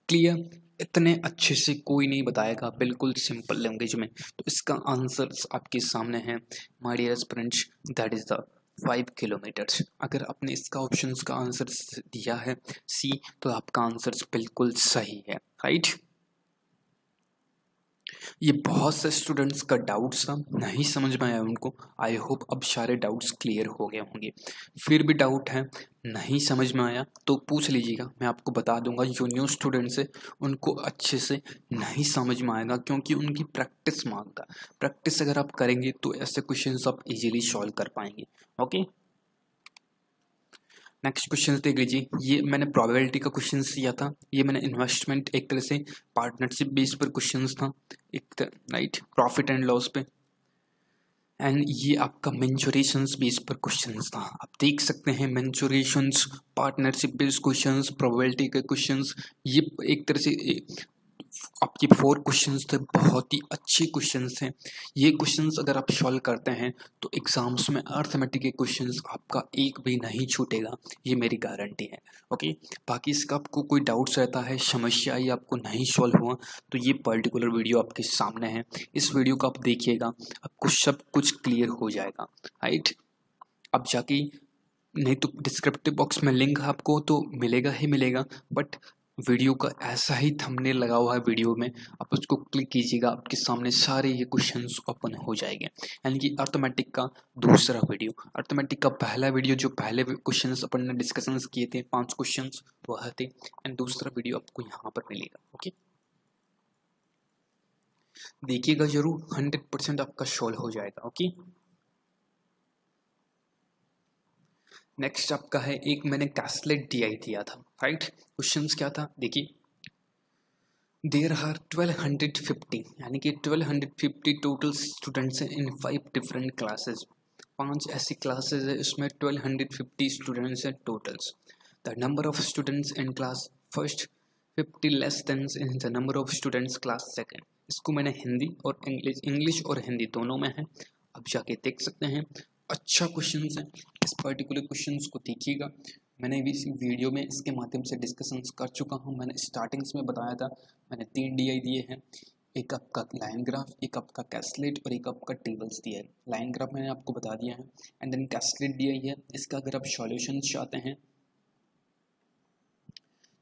क्लियर, इतने अच्छे से कोई नहीं बताएगा, बिल्कुल सिंपल लैंग्वेज में। तो इसका आंसर आपके सामने है my dear students, that is the 5 kilometres. अगर आपने इसका ऑप्शंस का आंसर दिया है सी, तो आपका आंसर बिल्कुल सही है, राइट। ये बहुत से स्टूडेंट्स का डाउट्स था, नहीं समझ में आया उनको। आई होप अब सारे डाउट्स क्लियर हो गए होंगे। फिर भी डाउट है, नहीं समझ में आया तो पूछ लीजिएगा, मैं आपको बता दूंगा। जो न्यू स्टूडेंट्स है उनको अच्छे से नहीं समझ में आएगा, क्योंकि उनकी प्रैक्टिस मांगता। प्रैक्टिस अगर आप करेंगे तो ऐसे क्वेश्चन आप इजीली सॉल्व कर पाएंगे। ओके, नेक्स्ट क्वेश्चन देख लीजिए। ये मैंने प्रोबेबिलिटी का क्वेश्चन दिया था, ये मैंने इन्वेस्टमेंट एक तरह से पार्टनरशिप बेस पर क्वेश्चन था, एक राइट, प्रॉफिट एंड लॉस पे। एंड ये आपका मेंसुरेशंस बेस पर क्वेश्चंस था। आप देख सकते हैं मेंसुरेशंस, पार्टनरशिप बेस्ड क्वेश्चंस, प्रोबेबिलिटी के क्वेश्चंस, ये एक तरह से आपके 4 क्वेश्चंस थे, बहुत ही अच्छे क्वेश्चंस थे। ये क्वेश्चंस अगर आप सॉल्व करते हैं तो एग्जाम्स में अर्थमेटिक के क्वेश्चंस आपका एक भी नहीं छूटेगा, ये मेरी गारंटी है। ओके, बाकी इसका आपको कोई डाउट्स रहता है, समस्या ये आपको नहीं सॉल्व हुआ, तो ये पर्टिकुलर वीडियो आपके सामने है, इस वीडियो को आप देखिएगा, आपको सब कुछ क्लियर हो जाएगा, राइट। अब जाके नहीं तो डिस्क्रिप्टिव बॉक्स में लिंक आपको तो मिलेगा ही मिलेगा, बट वीडियो का ऐसा ही थंबनेल लगा हुआ है वीडियो में, आप उसको क्लिक कीजिएगा, आपके सामने सारे ये क्वेश्चंस ओपन हो जाएंगे। यानी कि अर्थमेटिक का दूसरा वीडियो, अर्थमेटिक का पहला वीडियो जो पहले क्वेश्चंस अपन ने डिस्कशंस किए थे 5 क्वेश्चंस वह थे, एंड दूसरा वीडियो आपको यहाँ पर मिलेगा। ओके, देखिएगा जरूर, 100% आपका सॉल्व हो जाएगा। ओके, नेक्स्ट आपका है एक मैंने कैस्लेट DI दिया था, राइट। क्वेश्चंस क्या था देखिए, देर आर 1250, यानी कि 1250 टोटल स्टूडेंट्स हैं इन 5 डिफरेंट क्लासेस। 5 ऐसी क्लासेस है, इसमें 1250 स्टूडेंट्स हैं totals. The number of students in class first 50 less then in the number of students class second. इसको मैंने हिंदी और इंग्लिश और हिंदी दोनों में है, अब जाके देख सकते हैं। अच्छा क्वेश्चन है, इस पर्टिकुलर क्वेश्चन को देखिएगा। मैंने भी इसी वीडियो में इसके माध्यम से डिस्कशंस कर चुका हूँ। मैंने स्टार्टिंग्स में बताया था, मैंने 3 DI दिए हैं, एक आपका लाइन ग्राफ, एक आपका कैस्लेट और एक आपका टेबल्स दिया है। लाइन ग्राफ मैंने आपको बता दिया है, एंड देन कैस्लेट DI है। इसका अगर आप सॉल्यूशन चाहते हैं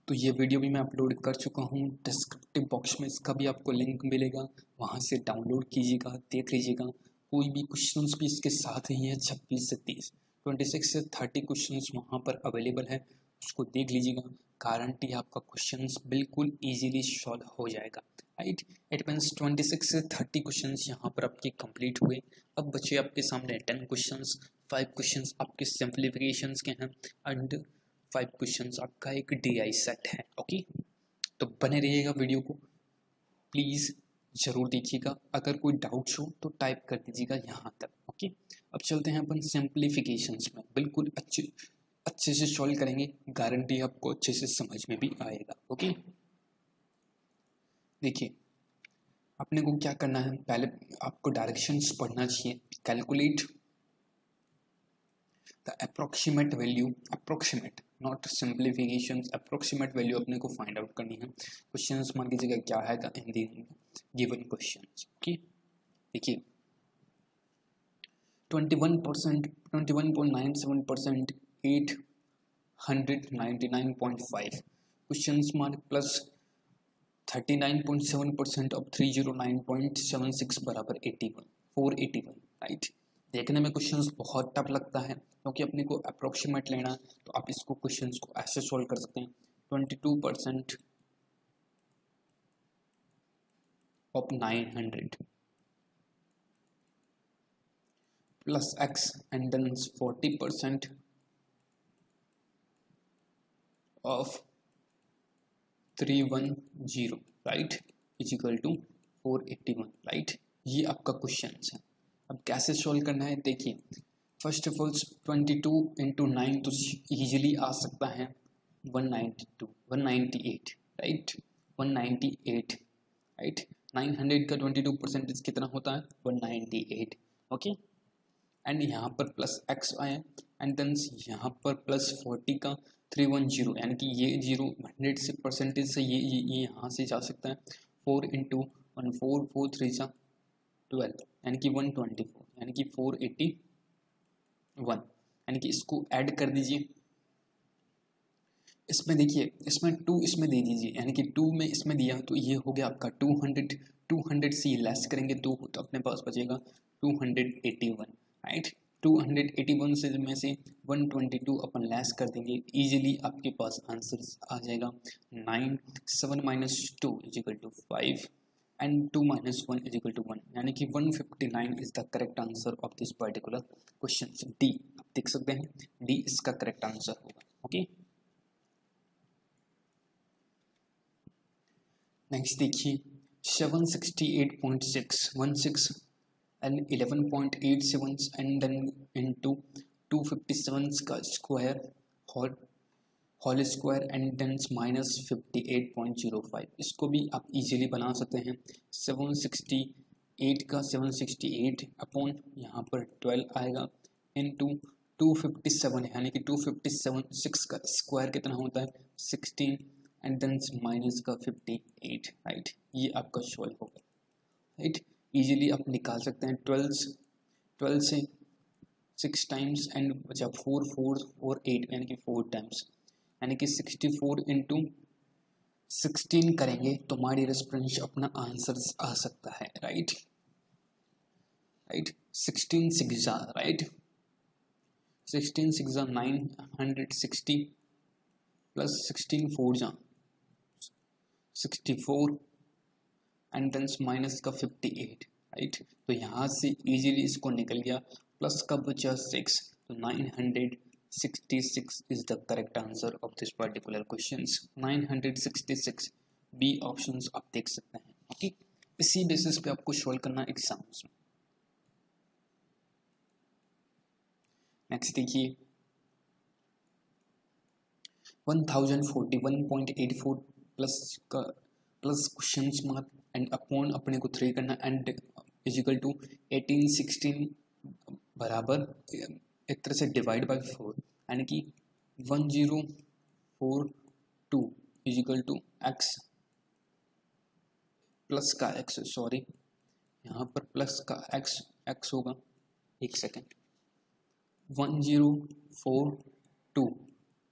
तो ये वीडियो भी मैं अपलोड कर चुका हूँ, डिस्क्रिप्टिव बॉक्स में इसका भी आपको लिंक मिलेगा, वहाँ से डाउनलोड कीजिएगा, देख लीजिएगा। कोई भी क्वेश्चंस भी इसके साथ ही है, 26 से 30, 26 से 30 क्वेश्चंस वहाँ पर अवेलेबल है, उसको देख लीजिएगा। गारंटी है आपका क्वेश्चंस बिल्कुल इजीली सॉल्व हो जाएगा, राइट। इट मीन्स 26 से 30 क्वेश्चंस यहाँ पर आपके कंप्लीट हुए। अब बचे आपके सामने 10 क्वेश्चंस, 5 क्वेश्चंस आपके सिंप्लीफिकेशंस के हैं एंड 5 क्वेश्चंस आपका एक डीआई सेट है। ओके, तो बने रहिएगा वीडियो को, प्लीज़ ज़रूर देखिएगा। अगर कोई डाउट्स हो तो टाइप कर दीजिएगा यहाँ तक। ओके, अब चलते हैं अपन सिंप्लीफिकेशंस में, बिल्कुल अच्छे से सॉल्व करेंगे, गारंटी आपको अच्छे से समझ में भी आएगा। ओके, देखिए अपने को क्या करना है, पहले आपको डायरेक्शंस पढ़ना चाहिए। Calculate the approximate value, approximate not simplifications, approximate value अपने को फाइंड आउट करनी है। क्वेश्चंस मान लीजिएगा क्या है इन दी गिवन क्वेश्चंस। ओके, देखिए 21%, 21.97%, 899.5 क्वेश्चंस मार्क प्लस 39.7% ऑफ 309.76 बराबर 81, 481, राइट। देखने में क्वेश्चंस बहुत टफ लगता है क्योंकि अपने को अप्रोक्सीमेट लेना है, तो आप इसको क्वेश्चंस को ऐसे सॉल्व कर सकते हैं। 22% of 900 plus x and then 40% of 310, right, is equal to 481, right. ये आपका क्वेश्चन है। अब कैसे सॉल्व करना है, देखिए फर्स्ट ऑफ ऑल 22 इंटू 9 तो इजीली आ सकता है 192, 198, राइट, 198, राइट। 900 का 22% कितना होता है 198, ओके। एंड यहाँ पर प्लस x आया एंड देन यहाँ पर प्लस 40 का 310, यानी कि ये 100 से परसेंटेज से ये यहाँ से जा सकता है। 4 इंटू 1, 4 4 3 जा 12, यानी कि 124, यानी कि 481, यानी कि इसको ऐड कर दीजिए। इसमें देखिए इसमें 2 इसमें दे दीजिए, यानी कि 2 में इसमें दिया तो ये हो गया आपका 200, 200 से लेस करेंगे तो अपने पास बचेगा 281, राइट। 281 से में से 122 अपन लेस कर देंगे, इजीली आपके पास आंसर आ जाएगा 9, 7 minus 2 is equal to 5 and 2 minus 1 is equal to 1, यानी कि 159 is the correct answer of this particular question. D आप देख सकते हैं, डी इसका करेक्ट आंसर होगा। ओके, नेक्स्ट देखिए 768.616 and 11.87 and then into 257 का square whole square and then minus 58.05, इसको भी आप इजीली बना सकते हैं। 768 का 768 अपॉन यहाँ पर 12 आएगा इनटू 257, यानी कि 257 का स्क्वायर कितना होता है 16 एंड देन माइनस का 58, राइट। ये आपका सॉल्व होगा, राइट। इजीली आप निकाल सकते हैं। 12 से 6 टाइम्स एंड बचा 4 4 और 8, यानी कि 4 टाइम्स, यानी कि 64 इंटू 16 करेंगे तो हमारी रेस्पॉन्स अपना आंसर आ सकता है, right, right. 16 6 right, 16 6 960 plus 16 4 64 and then minus का 58, राइट। तो यहाँ से इजीली इसको निकल गया, प्लस का बचा 6, तो 966 is the correct answer of this particular question. 966 B options आप देख सकते हैं। ओके, इसी बेसिस पे आपको सॉल्व करना एग्जाम्स में। नेक्स्ट देखिए 1041.84 प्लस का plus question mark and upon अपने को 3 करना एंड इजिकल टू 1816 बराबर एक तरह से डिवाइड बाय 4, यानी कि 1042 इजिकल टू एक्स प्लस का एक्स, सॉरी यहाँ पर प्लस का एक्स होगा, एक सेकेंड, 1042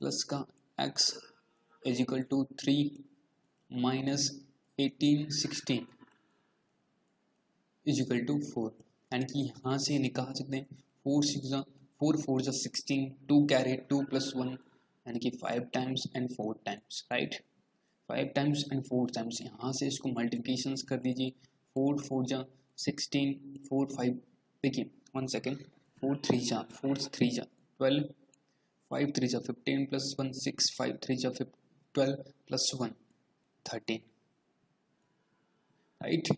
प्लस का x is equal to 3 minus 1816 is equal to 4, यानी कि यहाँ से निकाल सकते हैं 4 4 16, 2 कैरी 2 प्लस 1, यानी कि 5 times and 4 times, right. 5 times and 4 times, यहाँ से इसको मल्टीप्लिकेशन कर दीजिए। 4 4 16, 4 5, देखिए 1 सेकेंड, 4 3 जा 12, 5 3 जा 15 प्लस 1 6, 5 3 जा 12 प्लस 1 13, राइट।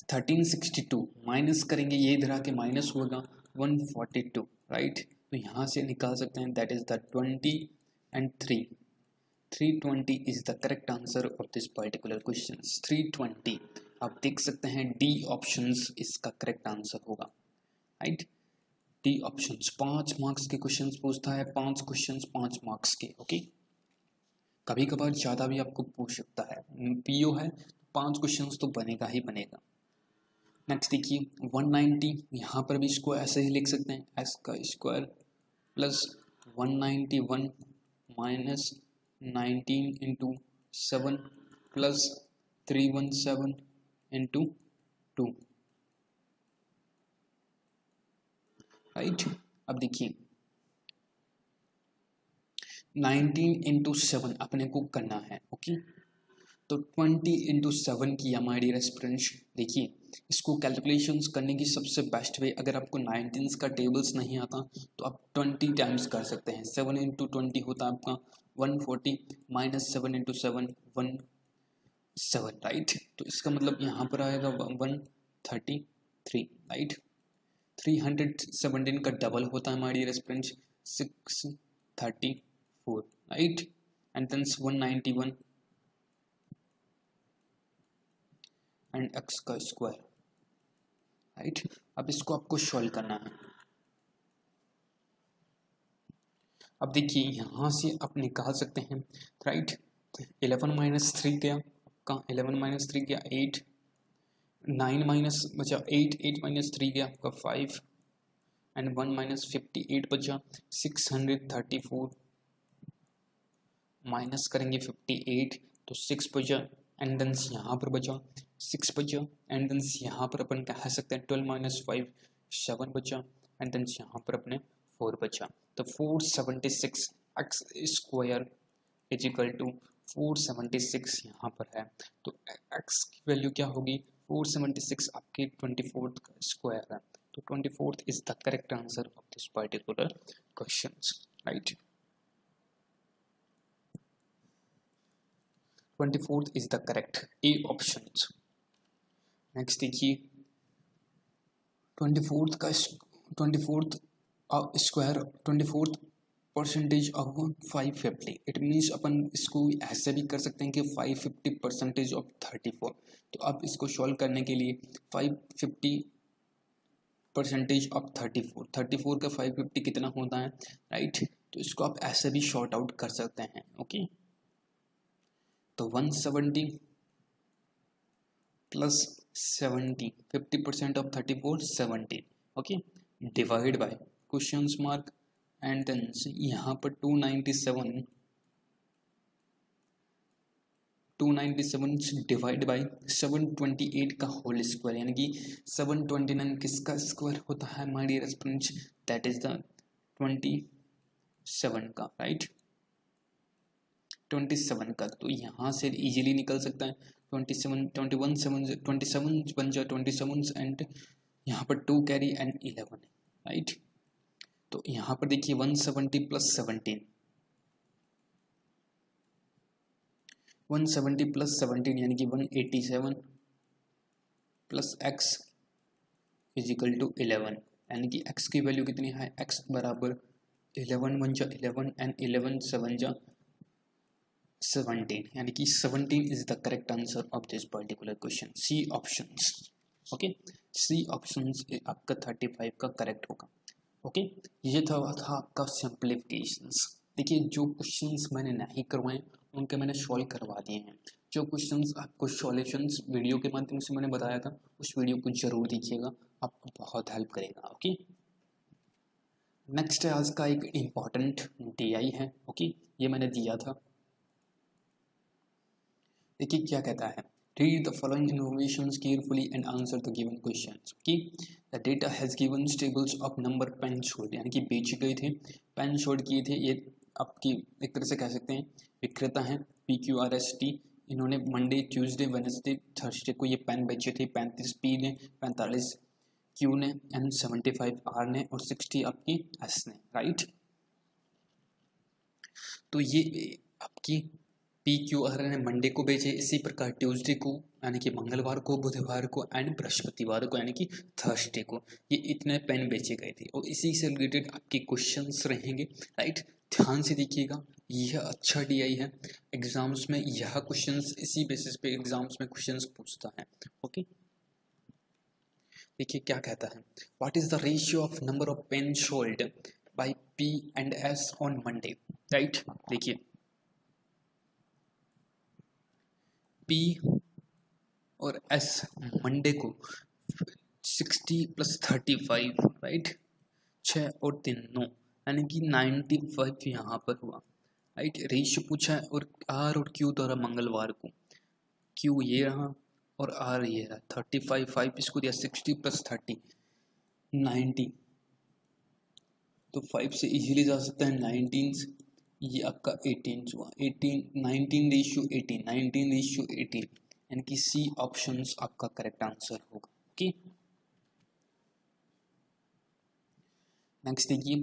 1362 माइनस करेंगे, ये इधर आके माइनस होगा 142, राइट। तो यहाँ से निकाल सकते हैं that is the 20 and 320 is the correct answer of this particular question. 320 आप देख सकते हैं डी ऑप्शंस इसका करेक्ट आंसर होगा, राइट। डी ऑप्शंस 5 मार्क्स के क्वेश्चंस पूछता है, 5 क्वेश्चंस 5 मार्क्स के, ओके। कभी कभार ज़्यादा भी आपको पूछ सकता है, पीओ है 5 क्वेश्चंस तो बनेगा ही बनेगा। नेक्स्ट देखिए 190, यहाँ पर भी इसको ऐसे ही लिख सकते हैं एस का square plus 191 minus 19 into 7 plus 317 into 2, right. अब देखिए 19 इंटू 7 अपने को करना है, ओके। तो 20 इंटू 7 किया माय डियर स्टूडेंट्स। देखिए इसको कैलकुलेशंस करने की सबसे बेस्ट वे, अगर आपको 19 का टेबल्स नहीं आता तो आप 20 टाइम्स कर सकते हैं। 7 इंटू 20 होता है आपका 140 माइनस 7 इंटू 7 17, राइट। तो इसका मतलब यहाँ पर आएगा 133, राइट। 317 का डबल होता है my dear students 634, right. And then 191 and x का स्क्वायर, राइट। अब इसको आपको सॉल्व करना है। अब देखिए यहाँ से आप निकाल सकते हैं, राइट। 11 माइनस 3 गया आपका, 11 माइनस 3 गया 8, 9 माइनस बचा 8, 8 माइनस 3 गया आपका 5 एंड 1 माइनस 58 बचा 634, माइनस करेंगे 58 तो 6 बचा एंड देन यहाँ पर बचा 6 बचा एंड देन यहाँ पर अपन कह सकते हैं 12 माइनस 5 7 बचा एंड देन यहाँ पर अपने 4 बचा। तो 476 x square is equal to 476 यहाँ पर है। तो एक्स की वैल्यू क्या होगी, 476 आपके 24th का स्क्वायर है। तो 24th is the correct answer of this particular question, right. 24th is the correct A options। Next देखिए 24th का 24th square 24th percentage of 550, it means अपन इसको ऐसे भी कर सकते हैं कि 550 परसेंटेज ऑफ 34। तो अब इसको सॉल्व करने के लिए 550 परसेंटेज ऑफ 34, 34 का 550 कितना होता है, राइट। तो इसको आप ऐसे भी शॉर्ट आउट कर सकते हैं, ओके। तो 170 plus 70, 50% of 34 17, okay, divide by question mark and then यहाँ पर 297 डिवाइड बाय 728 का होल स्क्वायर, यानी कि 729 किसका स्क्वायर होता है my dear students, that is the 27 का, राइट। 27 का तो यहाँ से इजीली निकल सकता है 27 बन जाए 27 एंड यहाँ पर 2 कैरी एंड 11, राइट। तो यहाँ पर देखिए 170 प्लस 17, 170 प्लस 17 यानी कि 187 plus x is equal to 11, यानी कि एक्स की वैल्यू कितनी है, एक्स बराबर 11 1 जा 11 एंड 11 7 जा 17, यानी कि 17 is the correct answer of this particular question. C options, okay, C options आपका 35 का करेक्ट होगा, ओके। ये था आपका सिंप्लीफिकेशंस। देखिए जो क्वेश्चंस मैंने नहीं करवाए उनके मैंने सॉल्व करवा दिए हैं। जो क्वेश्चंस आपको सॉल्यूशंस वीडियो के माध्यम से मैंने बताया था उस वीडियो को जरूर देखिएगा, आपको बहुत हेल्प करेगा, ओके। नेक्स्ट आज का एक इम्पॉर्टेंट DI है, ओके, ये मैंने दिया था। देखिए क्या कहता है, read the following informations carefully and answer the given questions। कि the data has given tables of number pen sold, यानी कि बेचे गए थे, पेन सोल्ड किए थे। ये आपकी एक तरह से कह सकते हैं विक्रेता हैं PQRST, इन्होंने मंडे ट्यूसडे वेडनेसडे थर्सडे को ये पेन बेचे थे। 35 P ने 45 क्यू ने, एंड 75 आर ने, और 60 आपकी एस ने, राइट। तो ये आपकी पी क्यू आर ने मंडे को भेजे, इसी प्रकार ट्यूसडे को यानी कि मंगलवार को, बुधवार को एंड बृहस्पतिवार को यानी कि थर्सडे को, ये इतने पेन बेचे गए थे और इसी से रिलेटेड आपके क्वेश्चंस रहेंगे, राइट। ध्यान से देखिएगा, यह अच्छा डीआई है, एग्जाम्स में यह क्वेश्चंस इसी बेसिस पे एग्जाम्स में क्वेश्चंस पूछता है, ओके। देखिए क्या कहता है, what is the ratio of number of pen sold by P and S on Monday, right. देखिए पी और एस मंडे को 60 + 35, राइट, 6 और 3 9 यानी कि 95 यहाँ पर हुआ, राइट। रेशियो पूछा है और आर और क्यू द्वारा मंगलवार को, क्यू ये रहा और आर ये रहा, 35 5 इसको दिया, 60 + 30 90, तो 5 से इजीली जा सकता है 19, ये आपका 18 हुआ, 18 19 रेशियो 18, 19 रेशियो 18 यानी कि सी ऑप्शन आपका करेक्ट आंसर होगा, ओके। नेक्स्ट देखिए,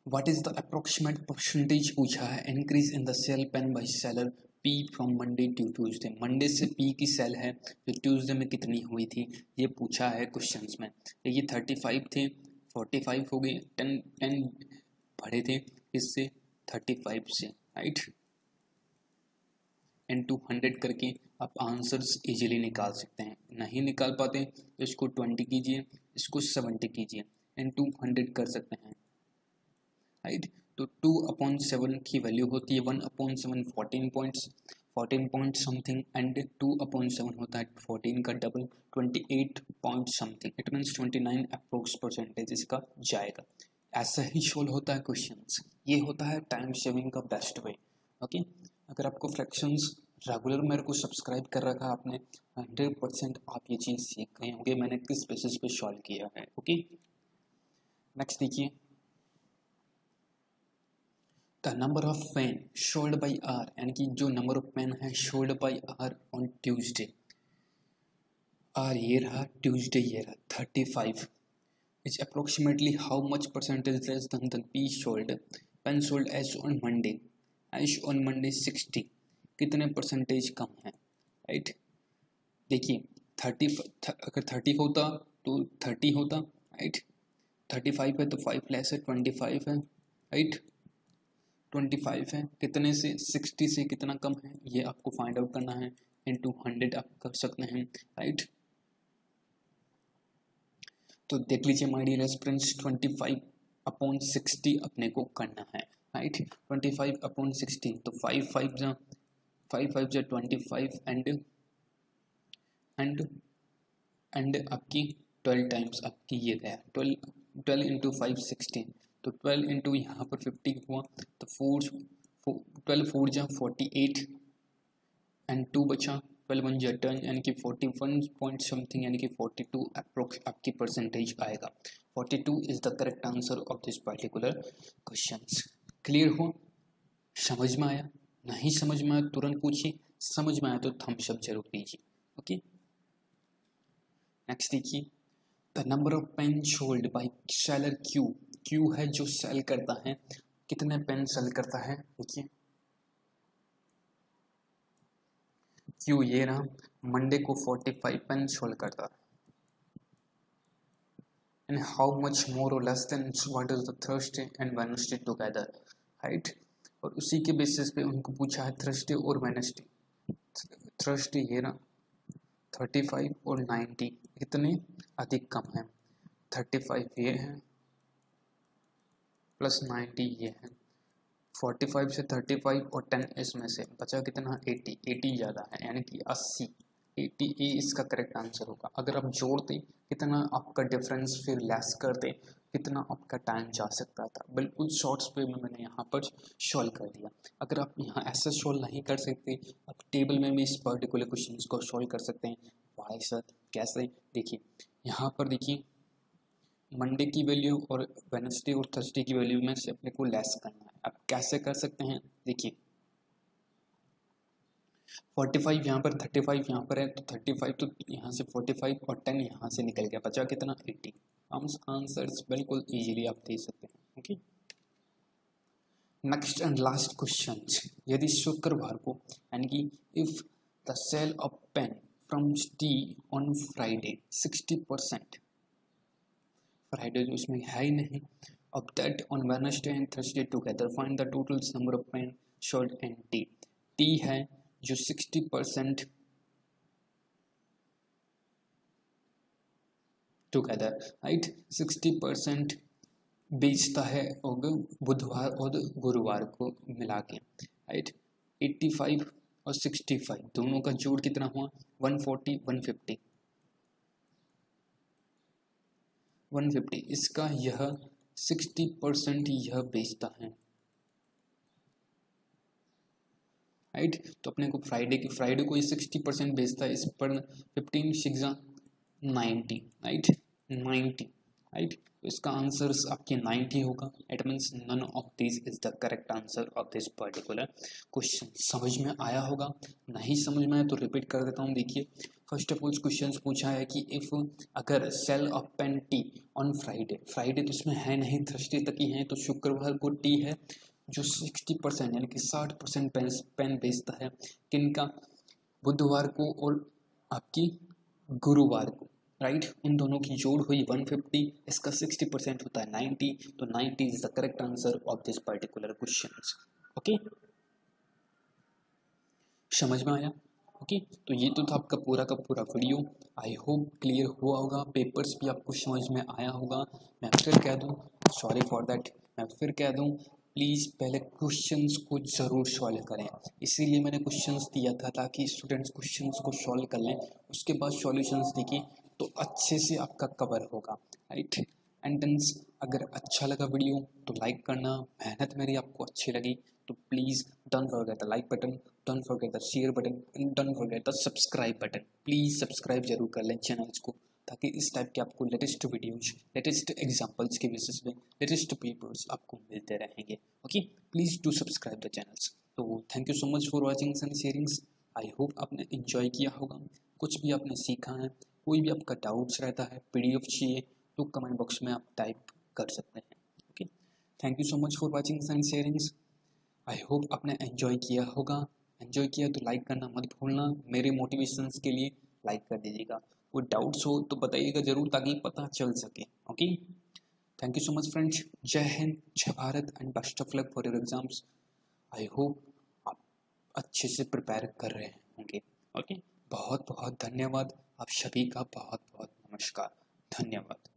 what is the approximate percentage पूछा है increase in the sale pen by seller P from Monday to Tuesday, Monday से पी की सेल है जो ट्यूसडे में कितनी हुई थी, ये पूछा है क्वेश्चंस में। ये 35 थे, 45 हो गए, 10 बढ़े थे इससे 35 से, राइट, एंड 200 करके आप आंसर्स इजीली निकाल सकते हैं। नहीं निकाल पाते तो इसको 20 कीजिए, इसको 70 कीजिए, एंड 200 कर सकते हैं, राइट। तो 2/7 की वैल्यू होती है 1/7, 14 पॉइंट समथिंग, एंड 2/7 होता है 14 का double, 28 point something, it means 29 approx percentage इसका जाएगा। ऐसा ही सोल्व होता है क्वेश्चंस, ये होता है टाइम सेविंग का बेस्ट वे, ओके। अगर आपको फ्रैक्शंस रेगुलर मेरे को सब्सक्राइब कर रखा है आपने, 100% आप ये चीज़ सीख गए होंगे मैंने किस बेसिस पे सॉल्व किया है, ओके। नेक्स्ट देखिए, the number of pen sold by R यानी कि जो नंबर ऑफ पेन है sold by R on Tuesday, R ये रहा, ट्यूसडे ये रहा 35, is approximately how much percentage less than P sold pen sold as on Monday, as on Monday 60, कितने percentage कम है, राइट। देखिए 30 अगर 30 होता तो 30 होता, राइट, 35 है तो 5 लेस है, 25 है, राइट, 25 है, कितने से 60 से कितना कम है ये आपको फाइंड आउट करना है, इनटू 100 आप कर सकते हैं, राइट। तो देख लीजिए माय डियर एस्पिरेंट्स, 25/60 अपने को करना है, राइट, 25/60, तो 5 5 जा 25 एंड आपकी 12 टाइम्स आपकी ये गया 12 इंटू 5 16, तो 12 इंटू यहाँ पर 50 हुआ, तो 12 4 जा 48 एंड 2 बचा, 12 1 जा 10 यानी कि 41 पॉइंट समथिंग यानी कि 42 अप्रोक्स आपकी परसेंटेज आएगा। 42 is the correct answer of this particular questions. Clear हो, समझ में आया? नहीं समझ में आया तुरंत पूछिए, समझ में आया तो थम्स अप जरूर कीजिए, ओके। नेक्स्ट देखिए, the number of pen sold by seller Q, Q है जो सेल करता है, कितने पेन सेल करता है, देखिए क्यू ये रहा, मंडे को 45 पेन सोल्ड करता है, एंड हाउ मच मोर और less than what is the Thursday and Wednesday together, right. और उसी के बेसिस पे उनको पूछा है थर्सडे और वेडनेसडे, थर्सडे ये रहा 35 और 90 कितने अधिक कम है, 35 ये है प्लस 90 ये है, 45 से 35 और 10 इसमें से बचा कितना 80, 80 ज़्यादा है यानी कि 80, 80 ए इसका करेक्ट आंसर होगा। अगर आप जोड़ते कितना आपका डिफरेंस फिर लेस करते कितना आपका टाइम जा सकता था, बिल्कुल शॉर्ट्स पे में मैंने यहाँ पर सॉल्व कर दिया। अगर आप यहाँ ऐसे सॉल्व नहीं कर सकते आप टेबल में भी इस पर्टिकुलर क्वेश्चन को सॉल्व कर सकते हैं। भाई सर कैसे, देखिए यहाँ पर देखिए मंडे की वैल्यू और वेडनेसडे और थर्सडे की वैल्यू में से अपने को लेस करना है। आप कैसे कर सकते हैं, देखिए 45 यहाँ पर, 35 यहाँ पर है, तो 35 तो यहाँ से 45 और 10 यहाँ से निकल गया, बचा कितना 80। आंसर्स बिल्कुल इजीली आप दे सकते हैं। Okay, next and last question, यदि शुक्रवार को यानी कि if the sale of pen from T on Friday 60%, Friday जो इसमें है ही नहीं, of that on Wednesday and Thursday together find the total number of pen sold in tea। T है जो 60% टुगेदर, राइट, 60% बेचता है और बुधवार और गुरुवार को मिला के, राइट। 85 और 65 दोनों का जोड़ कितना हुआ, 140, 150, 150। इसका यह 60% यह बेचता है, राइट। तो अपने को फ्राइडे को ये 60% बेचता है, इस पर 15 6 90, राइट, 90, राइट। तो इसका आंसर आपके 90 होगा। It means none of this is the correct answer of this particular question. समझ में आया होगा, नहीं समझ में आया तो रिपीट कर देता हूँ। देखिए, फर्स्ट ऑफ ऑल क्वेश्चन पूछा है कि इफ अगर sale of pen tea on Friday तो इसमें है नहीं, थर्सडे तक ही है, तो शुक्रवार को टी है जो 60% यानी कि 60% पेन बेचता है, किनका, बुधवार को और आपकी गुरुवार को, राइट। उन दोनों की जोड़ हुई 150, इसका 60% होता है 90, तो 90 is the correct answer of this particular question. Okay, समझ में आया? ओके, तो ये तो था आपका पूरा का पूरा वीडियो। आई होप क्लियर हुआ होगा, पेपर्स भी आपको समझ में आया होगा। मैं फिर कह दूं, सॉरी फॉर दैट, मैं फिर कह दूं, प्लीज़ पहले क्वेश्चंस को ज़रूर सॉल्व करें। इसीलिए मैंने क्वेश्चंस दिया था ताकि स्टूडेंट्स क्वेश्चंस को सॉल्व कर लें, उसके बाद सॉल्यूशंस देखिए तो अच्छे से आपका कवर होगा, राइट। एंड देंस अगर अच्छा लगा वीडियो तो लाइक करना, मेहनत मेरी आपको अच्छी लगी तो please don't forget the like button, don't forget the share button and don't forget the subscribe button. Please subscribe जरूर कर लें चैनल्स को, ताकि इस टाइप के आपको लेटेस्ट वीडियोज, लेटेस्ट एग्जाम्पल्स के बेसिस पे लेटेस्ट पेपर्स आपको मिलते रहेंगे। Okay, please do subscribe the channels. तो thank you so much for watching and sharings. I hope आपने इन्जॉय किया होगा, कुछ भी आपने सीखा है। कोई भी आपका डाउट्स रहता है, PDF चाहिए तो कमेंट बॉक्स में आप टाइप कर सकते हैं। Okay, thank you so much for watching and sharings. I hope आपने एंजॉय किया होगा। एंजॉय किया तो लाइक करना मत भूलना, मेरे मोटिवेशंस के लिए लाइक कर दीजिएगा। कोई डाउट्स हो तो बताइएगा ज़रूर ताकि पता चल सके। Okay, thank you so much friends. जय हिंद, जय Bharat and best of luck for your exams. I hope आप अच्छे से प्रिपेयर कर रहे होंगे। ओके, बहुत बहुत धन्यवाद आप सभी का, बहुत बहुत नमस्कार, धन्यवाद।